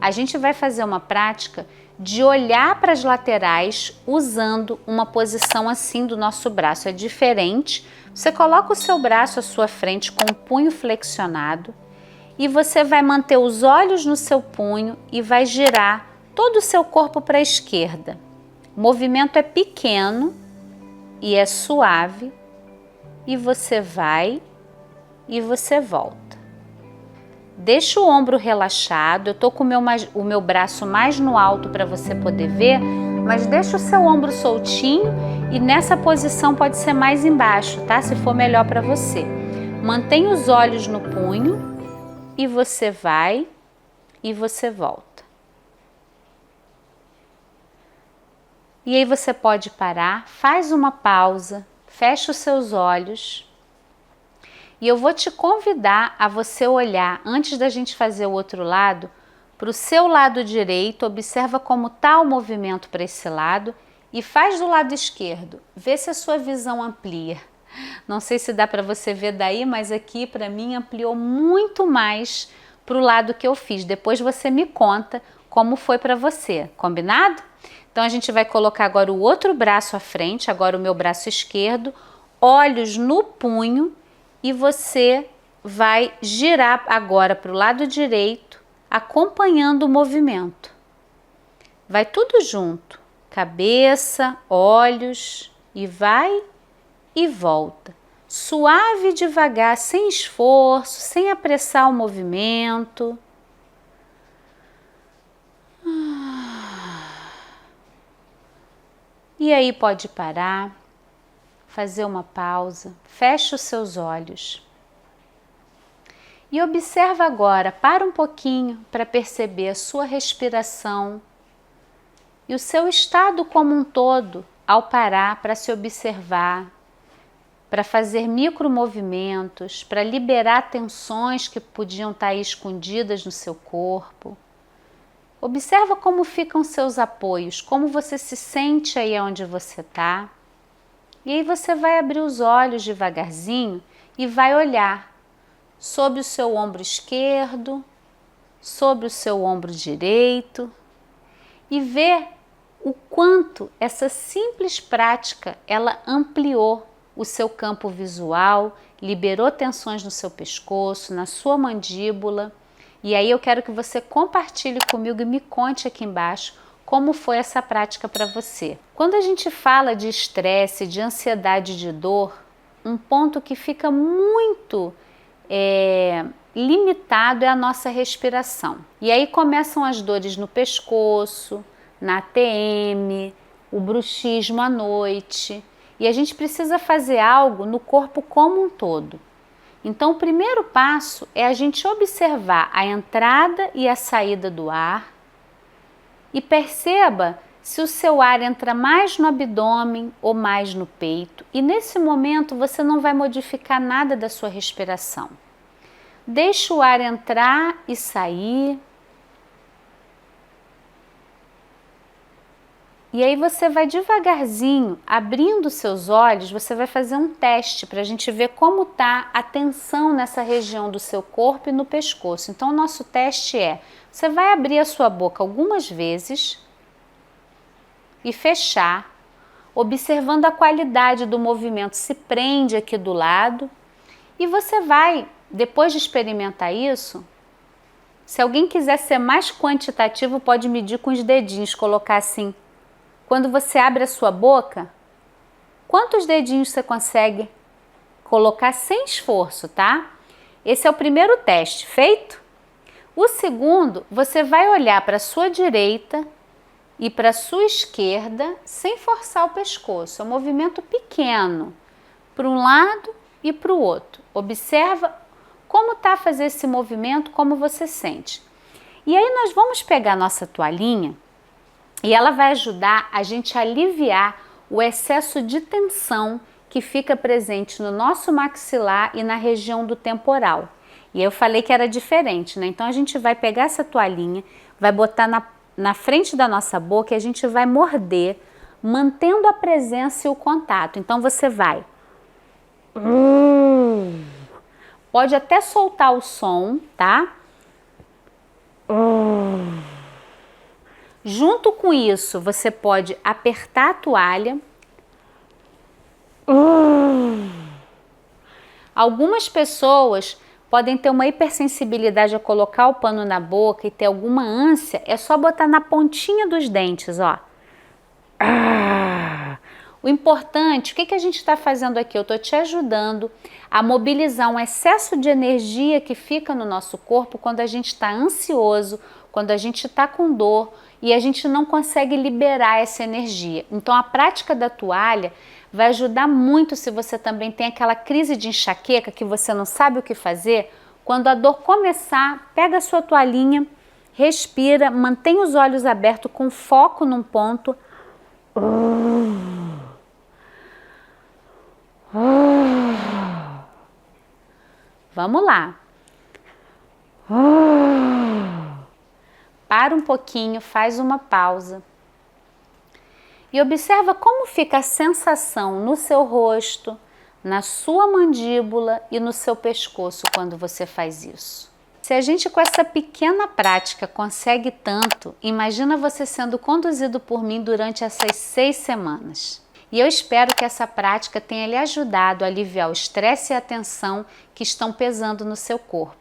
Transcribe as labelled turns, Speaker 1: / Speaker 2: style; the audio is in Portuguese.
Speaker 1: a gente vai fazer uma prática de olhar para as laterais usando uma posição assim do nosso braço. É diferente. Você coloca o seu braço à sua frente com o punho flexionado e você vai manter os olhos no seu punho e vai girar todo o seu corpo para a esquerda. O movimento é pequeno e é suave e você vai e você volta. Deixa o ombro relaxado, eu tô com o meu braço mais no alto para você poder ver, mas deixa o seu ombro soltinho e nessa posição pode ser mais embaixo, tá? Se for melhor para você. Mantenha os olhos no punho e você vai e você volta. E aí você pode parar, faz uma pausa, fecha os seus olhos. E eu vou te convidar a você olhar, antes da gente fazer o outro lado, para o seu lado direito, observa como está o movimento para esse lado e faz do lado esquerdo, vê se a sua visão amplia. Não sei se dá para você ver daí, mas aqui para mim ampliou muito mais para o lado que eu fiz. Depois você me conta como foi para você, combinado? Então a gente vai colocar agora o outro braço à frente, agora o meu braço esquerdo, olhos no punho, e você vai girar agora para o lado direito, acompanhando o movimento. Vai tudo junto, cabeça, olhos, e vai e volta. Suave e devagar, sem esforço, sem apressar o movimento. E aí pode parar. Fazer uma pausa, fecha os seus olhos e observa agora, para um pouquinho para perceber a sua respiração e o seu estado como um todo ao parar para se observar, para fazer micromovimentos, para liberar tensões que podiam estar aí escondidas no seu corpo. Observa como ficam seus apoios, como você se sente aí onde você está. E aí você vai abrir os olhos devagarzinho e vai olhar sobre o seu ombro esquerdo, sobre o seu ombro direito e ver o quanto essa simples prática ela ampliou o seu campo visual, liberou tensões no seu pescoço, na sua mandíbula. E aí eu quero que você compartilhe comigo e me conte aqui embaixo como foi essa prática para você. Quando a gente fala de estresse, de ansiedade, de dor, um ponto que fica muito limitado é a nossa respiração. E aí começam as dores no pescoço, na TM, o bruxismo à noite. E a gente precisa fazer algo no corpo como um todo. Então o primeiro passo é a gente observar a entrada e a saída do ar, e perceba se o seu ar entra mais no abdômen ou mais no peito. E nesse momento você não vai modificar nada da sua respiração. Deixa o ar entrar e sair. E aí você vai devagarzinho, abrindo seus olhos, você vai fazer um teste para a gente ver como está a tensão nessa região do seu corpo e no pescoço. Então o nosso teste é, você vai abrir a sua boca algumas vezes e fechar, observando a qualidade do movimento, se prende aqui do lado. E você vai, depois de experimentar isso, se alguém quiser ser mais quantitativo, pode medir com os dedinhos, colocar assim. Quando você abre a sua boca, quantos dedinhos você consegue colocar sem esforço, tá? Esse é o primeiro teste, feito? O segundo, você vai olhar para a sua direita e para a sua esquerda sem forçar o pescoço. É um movimento pequeno, para um lado e para o outro. Observa como está a fazer esse movimento, como você sente. E aí nós vamos pegar a nossa toalhinha e ela vai ajudar a gente a aliviar o excesso de tensão que fica presente no nosso maxilar e na região do temporal. E eu falei que era diferente, né? Então a gente vai pegar essa toalhinha, vai botar na frente da nossa boca e a gente vai morder, mantendo a presença e o contato. Então você vai. Pode até soltar o som, tá? Junto com isso, você pode apertar a toalha. Algumas pessoas podem ter uma hipersensibilidade a colocar o pano na boca e ter alguma ânsia, é só botar na pontinha dos dentes, ó. O importante, o que a gente está fazendo aqui? Eu estou te ajudando a mobilizar um excesso de energia que fica no nosso corpo quando a gente está ansioso, quando a gente está com dor e a gente não consegue liberar essa energia. Então a prática da toalha vai ajudar muito se você também tem aquela crise de enxaqueca que você não sabe o que fazer. Quando a dor começar, pega a sua toalhinha, respira, mantém os olhos abertos com foco num ponto. Vamos lá. Para um pouquinho, faz uma pausa. E observa como fica a sensação no seu rosto, na sua mandíbula e no seu pescoço quando você faz isso. Se a gente com essa pequena prática consegue tanto, imagina você sendo conduzido por mim durante essas 6 semanas. E eu espero que essa prática tenha lhe ajudado a aliviar o estresse e a tensão que estão pesando no seu corpo.